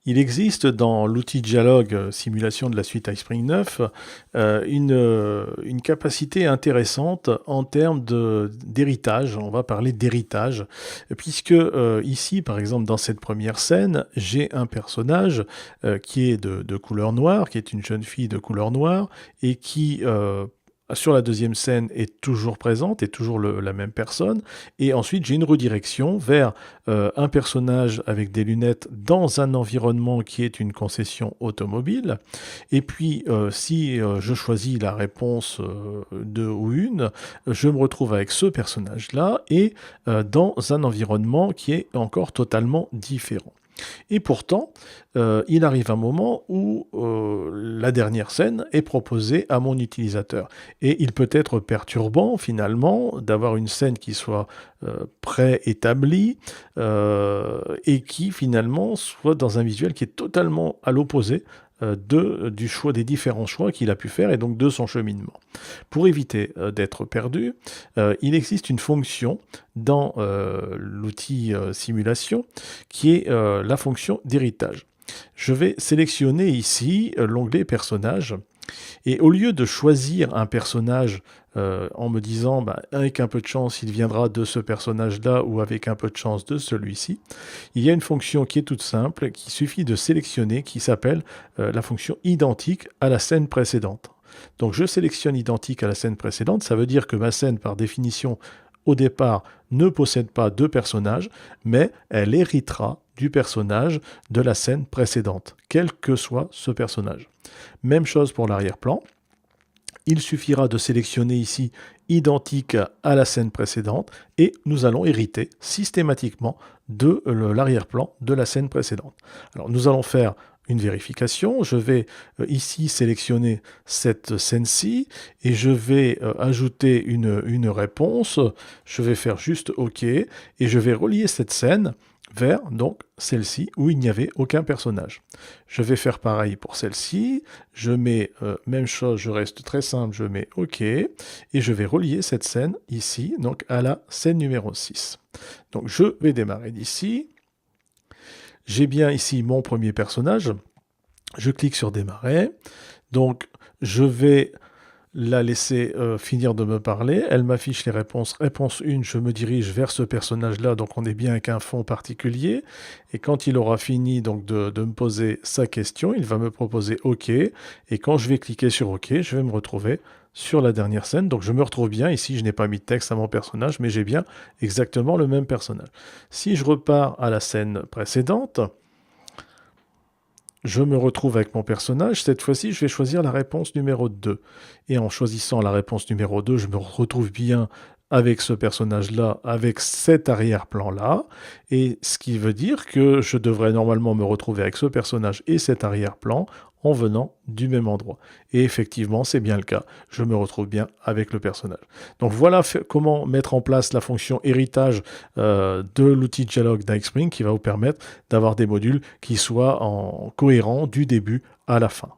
Il existe dans l'outil Dialogue simulation de la suite iSpring 9 une capacité intéressante en termes d'héritage. On va parler d'héritage, puisque ici, par exemple, dans cette première scène, j'ai un personnage qui est de couleur noire, qui est une jeune fille de couleur noire, et qui sur la deuxième scène est toujours présente, est toujours la même personne, et ensuite j'ai une redirection vers un personnage avec des lunettes dans un environnement qui est une concession automobile, et puis si je choisis la réponse 2 ou 1, je me retrouve avec ce personnage-là, et dans un environnement qui est encore totalement différent. Et pourtant, il arrive un moment où la dernière scène est proposée à mon utilisateur. Et il peut être perturbant, finalement, d'avoir une scène qui soit préétablie et qui, finalement, soit dans un visuel qui est totalement à l'opposé du choix, des différents choix qu'il a pu faire et donc de son cheminement. Pour éviter d'être perdu, il existe une fonction dans l'outil simulation qui est la fonction d'héritage. Je vais sélectionner ici l'onglet personnage et au lieu de choisir un personnage en me disant avec un peu de chance il viendra de ce personnage-là ou avec un peu de chance de celui-ci, il y a une fonction qui est toute simple, qui suffit de sélectionner, qui s'appelle la fonction identique à la scène précédente. Donc je sélectionne identique à la scène précédente, ça veut dire que ma scène par définition au départ ne possède pas de personnage, mais elle héritera du personnage de la scène précédente, quel que soit ce personnage. Même chose pour l'arrière-plan. Il suffira de sélectionner ici identique à la scène précédente et nous allons hériter systématiquement de l'arrière-plan de la scène précédente. Alors nous allons faire une vérification. Je vais ici sélectionner cette scène-ci et je vais ajouter une réponse. Je vais faire juste OK et je vais relier cette scène vers donc celle-ci où il n'y avait aucun personnage. Je vais faire pareil pour celle-ci, je mets même chose, je reste très simple, je mets OK, et je vais relier cette scène ici, donc à la scène numéro 6. Donc je vais démarrer d'ici, j'ai bien ici mon premier personnage, je clique sur démarrer, donc je vais la laisser finir de me parler. Elle m'affiche les réponses. Réponse 1, je me dirige vers ce personnage-là, donc on est bien avec un fond particulier. Et quand il aura fini donc de me poser sa question, il va me proposer OK. Et quand je vais cliquer sur OK, je vais me retrouver sur la dernière scène. Donc je me retrouve bien. Ici, je n'ai pas mis de texte à mon personnage, mais j'ai bien exactement le même personnage. Si je repars à la scène précédente, je me retrouve avec mon personnage. Cette fois-ci, je vais choisir la réponse numéro 2. Et en choisissant la réponse numéro 2, je me retrouve bien avec ce personnage-là, avec cet arrière-plan-là. Et ce qui veut dire que je devrais normalement me retrouver avec ce personnage et cet arrière-plan en venant du même endroit. Et effectivement, c'est bien le cas. Je me retrouve bien avec le personnage. Donc voilà comment mettre en place la fonction héritage de l'outil Dialogue d'iSpring qui va vous permettre d'avoir des modules qui soient cohérents du début à la fin.